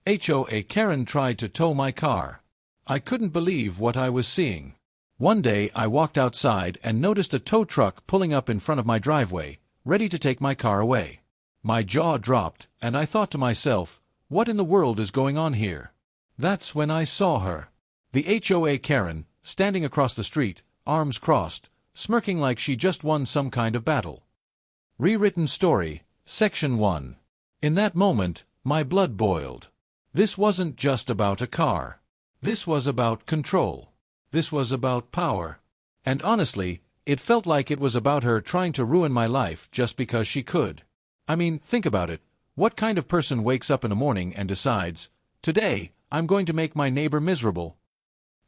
HOA Karen tried to tow my car. I couldn't believe what I was seeing. One day I walked outside and noticed a tow truck pulling up in front of my driveway, ready to take my car away. My jaw dropped, and I thought to myself, what in the world is going on here? That's when I saw her. The HOA Karen, standing across the street, arms crossed, smirking like she just won some kind of battle. Rewritten Story, Section 1. In that moment, my blood boiled. This wasn't just about a car. This was about control. This was about power. And honestly, it felt like it was about her trying to ruin my life just because she could. I mean, think about it. What kind of person wakes up in the morning and decides, today, I'm going to make my neighbor miserable?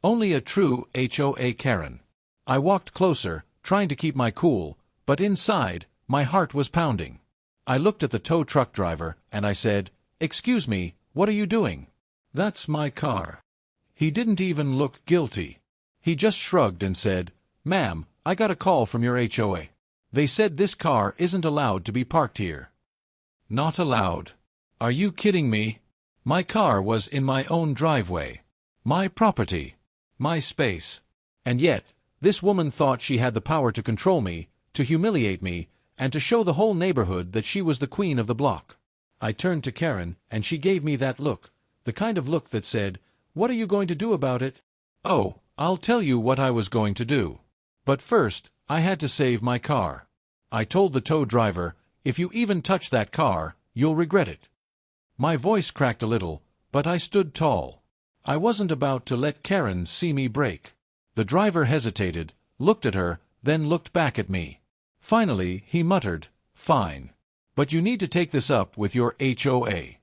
Only a true HOA Karen. I walked closer, trying to keep my cool, but inside, my heart was pounding. I looked at the tow truck driver, and I said, "Excuse me, what are you doing?" "That's my car." He didn't even look guilty. He just shrugged and said, "Ma'am, I got a call from your HOA. They said this car isn't allowed to be parked here." Not allowed? Are you kidding me? My car was in my own driveway. My property. My space. And yet, this woman thought she had the power to control me, to humiliate me, and to show the whole neighborhood that she was the queen of the block. I turned to Karen, and she gave me that look, the kind of look that said, "What are you going to do about it?" Oh, I'll tell you what I was going to do. But first, I had to save my car. I told the tow driver, "If you even touch that car, you'll regret it." My voice cracked a little, but I stood tall. I wasn't about to let Karen see me break. The driver hesitated, looked at her, then looked back at me. Finally, he muttered, "Fine. But you need to take this up with your HOA."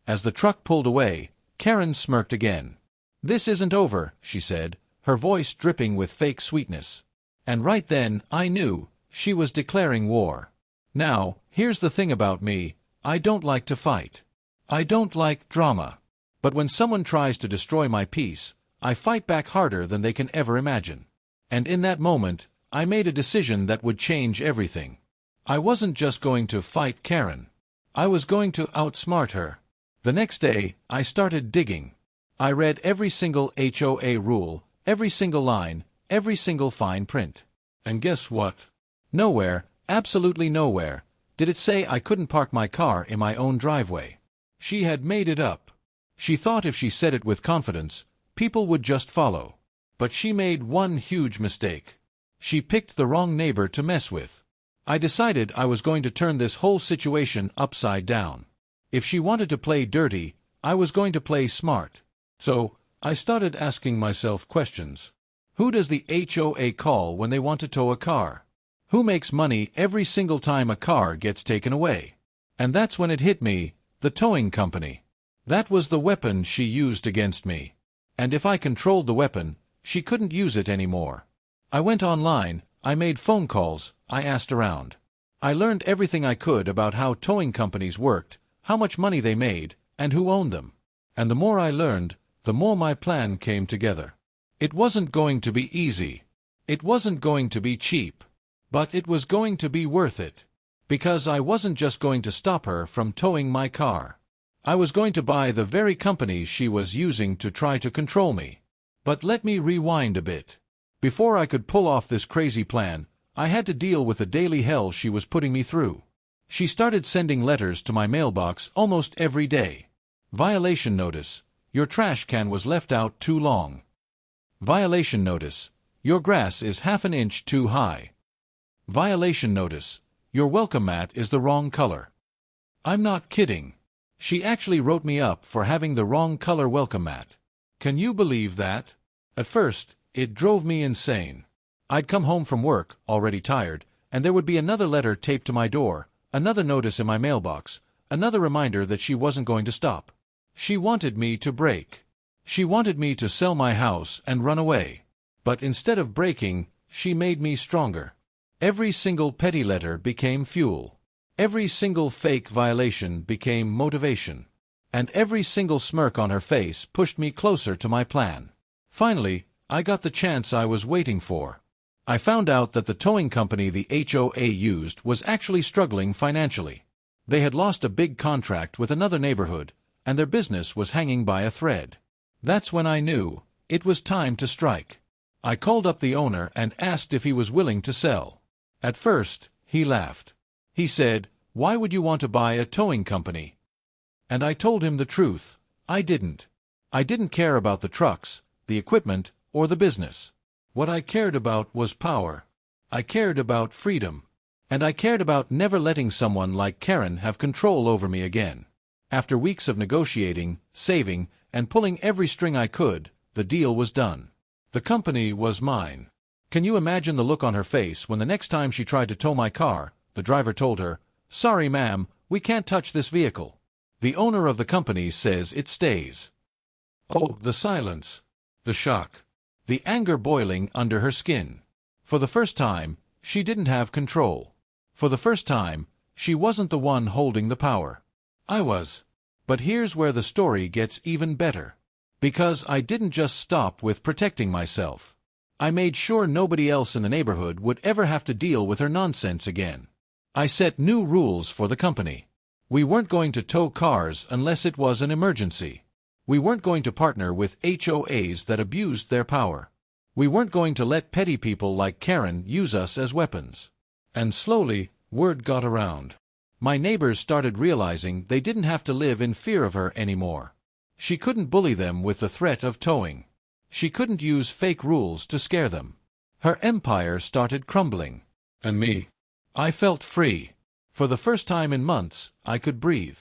As the truck pulled away, Karen smirked again. "This isn't over," she said, her voice dripping with fake sweetness. And right then, I knew, she was declaring war. Now, here's the thing about me, I don't like to fight. I don't like drama. But when someone tries to destroy my peace, I fight back harder than they can ever imagine. And in that moment, I made a decision that would change everything. I wasn't just going to fight Karen. I was going to outsmart her. The next day, I started digging. I read every single HOA rule, every single line, every single fine print. And guess what? Nowhere, absolutely nowhere, did it say I couldn't park my car in my own driveway. She had made it up. She thought if she said it with confidence, people would just follow. But she made one huge mistake. She picked the wrong neighbor to mess with. I decided I was going to turn this whole situation upside down. If she wanted to play dirty, I was going to play smart. So, I started asking myself questions. Who does the HOA call when they want to tow a car? Who makes money every single time a car gets taken away? And that's when it hit me, the towing company. That was the weapon she used against me. And if I controlled the weapon, she couldn't use it anymore. I went online, I made phone calls, I asked around. I learned everything I could about how towing companies worked, how much money they made, and who owned them. And the more I learned, the more my plan came together. It wasn't going to be easy. It wasn't going to be cheap. But it was going to be worth it. Because I wasn't just going to stop her from towing my car. I was going to buy the very companies she was using to try to control me. But let me rewind a bit. Before I could pull off this crazy plan, I had to deal with the daily hell she was putting me through. She started sending letters to my mailbox almost every day. Violation notice. Your trash can was left out too long. Violation notice. Your grass is half an inch too high. Violation notice. Your welcome mat is the wrong color. I'm not kidding. She actually wrote me up for having the wrong color welcome mat. Can you believe that? At first, it drove me insane. I'd come home from work, already tired, and there would be another letter taped to my door, another notice in my mailbox, another reminder that she wasn't going to stop. She wanted me to break. She wanted me to sell my house and run away. But instead of breaking, she made me stronger. Every single petty letter became fuel. Every single fake violation became motivation. And every single smirk on her face pushed me closer to my plan. Finally, I got the chance I was waiting for. I found out that the towing company the HOA used was actually struggling financially. They had lost a big contract with another neighborhood, and their business was hanging by a thread. That's when I knew it was time to strike. I called up the owner and asked if he was willing to sell. At first, he laughed. He said, "Why would you want to buy a towing company?" And I told him the truth. I didn't. I didn't care about the trucks, the equipment, or the business. What I cared about was power. I cared about freedom. And I cared about never letting someone like Karen have control over me again. After weeks of negotiating, saving, and pulling every string I could, the deal was done. The company was mine. Can you imagine the look on her face when the next time she tried to tow my car, the driver told her, "Sorry ma'am, we can't touch this vehicle. The owner of the company says it stays." Oh, the silence. The shock. The anger boiling under her skin. For the first time, she didn't have control. For the first time, she wasn't the one holding the power. I was. But here's where the story gets even better. Because I didn't just stop with protecting myself. I made sure nobody else in the neighborhood would ever have to deal with her nonsense again. I set new rules for the company. We weren't going to tow cars unless it was an emergency. We weren't going to partner with HOAs that abused their power. We weren't going to let petty people like Karen use us as weapons. And slowly, word got around. My neighbors started realizing they didn't have to live in fear of her anymore. She couldn't bully them with the threat of towing. She couldn't use fake rules to scare them. Her empire started crumbling. And me? I felt free. For the first time in months, I could breathe.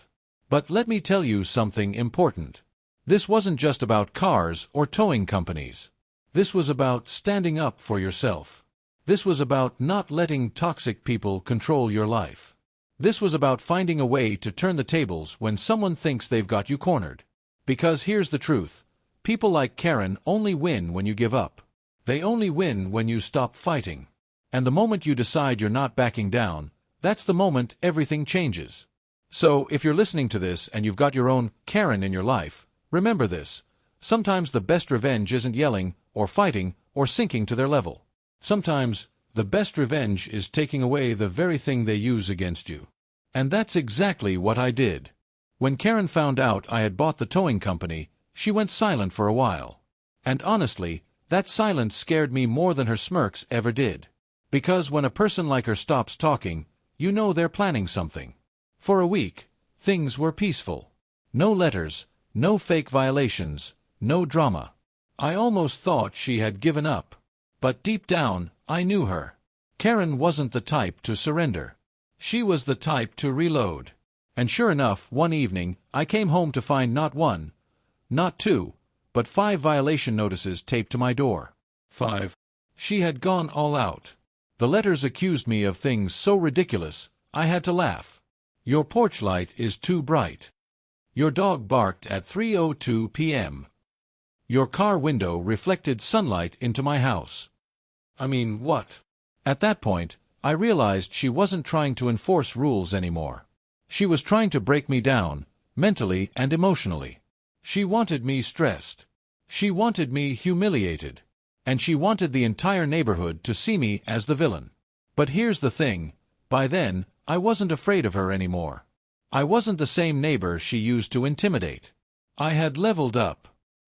But let me tell you something important. This wasn't just about cars or towing companies. This was about standing up for yourself. This was about not letting toxic people control your life. This was about finding a way to turn the tables when someone thinks they've got you cornered. Because here's the truth. People like Karen only win when you give up. They only win when you stop fighting. And the moment you decide you're not backing down, that's the moment everything changes. So, if you're listening to this and you've got your own Karen in your life, remember this. Sometimes the best revenge isn't yelling, or fighting, or sinking to their level. Sometimes, the best revenge is taking away the very thing they use against you. And that's exactly what I did. When Karen found out I had bought the towing company, she went silent for a while. And honestly, that silence scared me more than her smirks ever did. Because when a person like her stops talking, you know they're planning something. For a week, things were peaceful. No letters, no fake violations, no drama. I almost thought she had given up. But deep down, I knew her. Karen wasn't the type to surrender. She was the type to reload. And sure enough, one evening, I came home to find not one, not two, but 5 violation notices taped to my door. 5. She had gone all out. The letters accused me of things so ridiculous, I had to laugh. Your porch light is too bright. Your dog barked at 3:02 p.m. Your car window reflected sunlight into my house. I mean, what? At that point, I realized she wasn't trying to enforce rules anymore. She was trying to break me down, mentally and emotionally. She wanted me stressed. She wanted me humiliated. And she wanted the entire neighborhood to see me as the villain. But here's the thing, by then, I wasn't afraid of her anymore. I wasn't the same neighbor she used to intimidate. I had leveled up.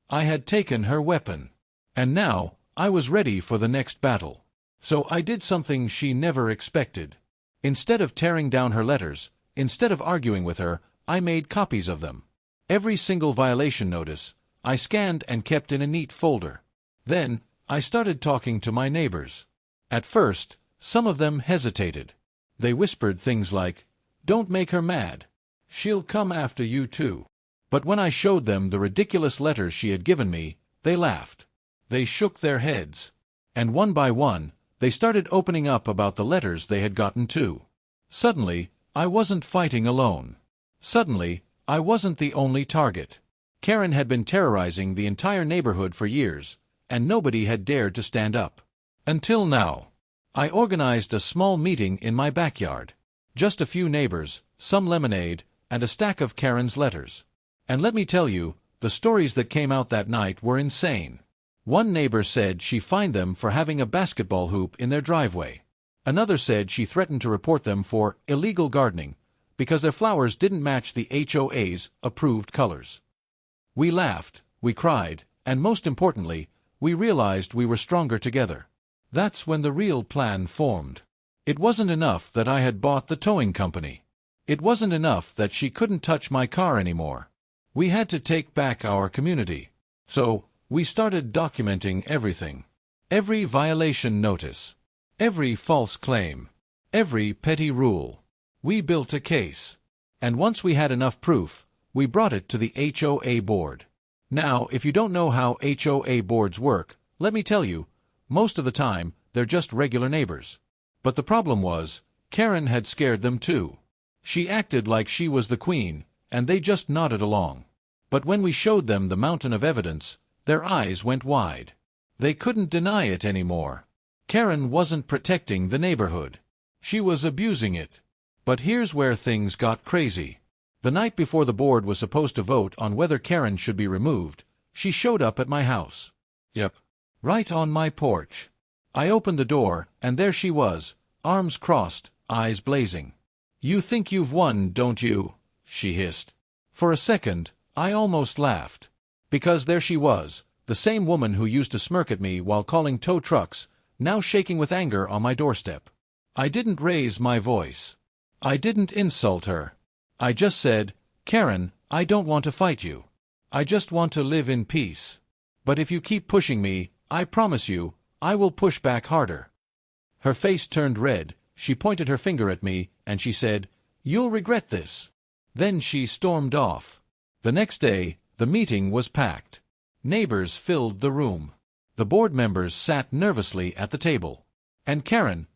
I had taken her weapon. And now, I was ready for the next battle. So I did something she never expected. Instead of tearing down her letters, instead of arguing with her, I made copies of them. Every single violation notice, I scanned and kept in a neat folder. Then, I started talking to my neighbors. At first, some of them hesitated. They whispered things like, "Don't make her mad. She'll come after you too." But when I showed them the ridiculous letters she had given me, they laughed. They shook their heads. And one by one, they started opening up about the letters they had gotten too. Suddenly, I wasn't fighting alone. Suddenly, I wasn't the only target. Karen had been terrorizing the entire neighborhood for years, and nobody had dared to stand up. Until now. I organized a small meeting in my backyard. Just a few neighbors, some lemonade, and a stack of Karen's letters. And let me tell you, the stories that came out that night were insane. One neighbor said she fined them for having a basketball hoop in their driveway. Another said she threatened to report them for illegal gardening, because their flowers didn't match the HOA's approved colors. We laughed, we cried, and most importantly, we realized we were stronger together. That's when the real plan formed. It wasn't enough that I had bought the towing company. It wasn't enough that she couldn't touch my car anymore. We had to take back our community. So, we started documenting everything. Every violation notice. Every false claim. Every petty rule. We built a case. And once we had enough proof, we brought it to the HOA board. Now, if you don't know how HOA boards work, let me tell you, most of the time, they're just regular neighbors. But the problem was, Karen had scared them too. She acted like she was the queen, and they just nodded along. But when we showed them the mountain of evidence, their eyes went wide. They couldn't deny it anymore. Karen wasn't protecting the neighborhood. She was abusing it. But here's where things got crazy. The night before the board was supposed to vote on whether Karen should be removed, she showed up at my house. Yep. Right on my porch. I opened the door, and there she was, arms crossed, eyes blazing. "You think you've won, don't you?" she hissed. For a second, I almost laughed. Because there she was, the same woman who used to smirk at me while calling tow trucks, now shaking with anger on my doorstep. I didn't raise my voice. I didn't insult her. I just said, "Karen, I don't want to fight you. I just want to live in peace. But if you keep pushing me, I promise you, I will push back harder." Her face turned red, she pointed her finger at me, and she said, "You'll regret this." Then she stormed off. The next day, the meeting was packed. Neighbors filled the room. The board members sat nervously at the table. And Karen,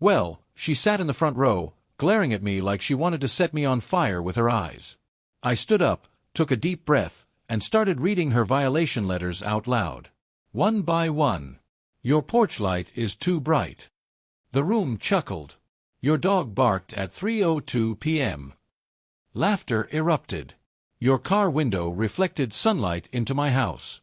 well, she sat in the front row, glaring at me like she wanted to set me on fire with her eyes. I stood up, took a deep breath, and started reading her violation letters out loud. One by one. "Your porch light is too bright." The room chuckled. "Your dog barked at 3:02 p.m. Laughter erupted. "Your car window reflected sunlight into my house."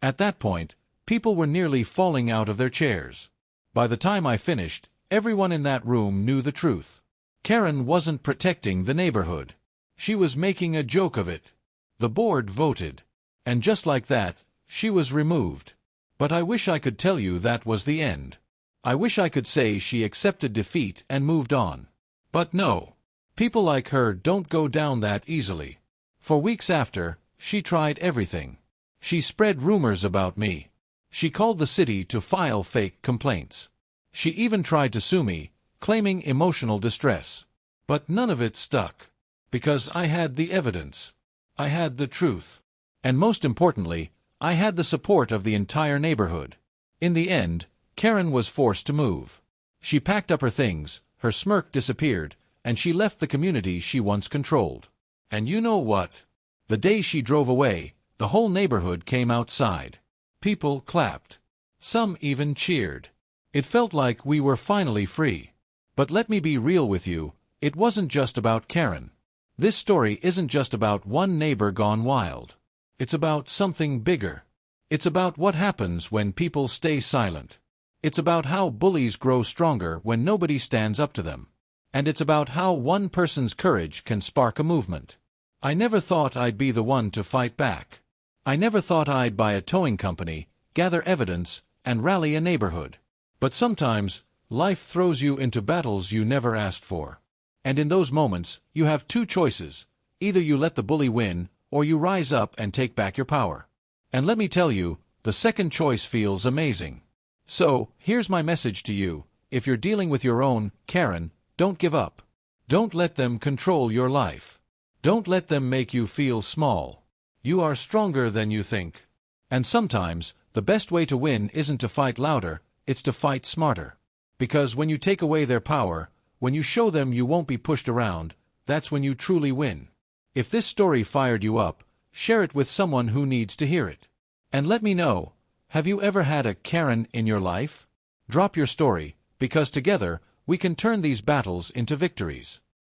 At that point, people were nearly falling out of their chairs. By the time I finished, everyone in that room knew the truth. Karen wasn't protecting the neighborhood. She was making a joke of it. The board voted. And just like that, she was removed. But I wish I could tell you that was the end. I wish I could say she accepted defeat and moved on. But no. People like her don't go down that easily. For weeks after, she tried everything. She spread rumors about me. She called the city to file fake complaints. She even tried to sue me, claiming emotional distress. But none of it stuck. Because I had the evidence. I had the truth. And most importantly, I had the support of the entire neighborhood. In the end, Karen was forced to move. She packed up her things, her smirk disappeared, and she left the community she once controlled. And you know what? The day she drove away, the whole neighborhood came outside. People clapped. Some even cheered. It felt like we were finally free. But let me be real with you, it wasn't just about Karen. This story isn't just about one neighbor gone wild. It's about something bigger. It's about what happens when people stay silent. It's about how bullies grow stronger when nobody stands up to them. And it's about how one person's courage can spark a movement. I never thought I'd be the one to fight back. I never thought I'd buy a towing company, gather evidence, and rally a neighborhood. But sometimes, life throws you into battles you never asked for. And in those moments, you have two choices. Either you let the bully win, or you rise up and take back your power. And let me tell you, the second choice feels amazing. So, here's my message to you. If you're dealing with your own, Karen, don't give up. Don't let them control your life. Don't let them make you feel small. You are stronger than you think. And sometimes, the best way to win isn't to fight louder, it's to fight smarter. Because when you take away their power, when you show them you won't be pushed around, that's when you truly win. If this story fired you up, share it with someone who needs to hear it. And let me know, have you ever had a Karen in your life? Drop your story, because together, we can turn these battles into victories.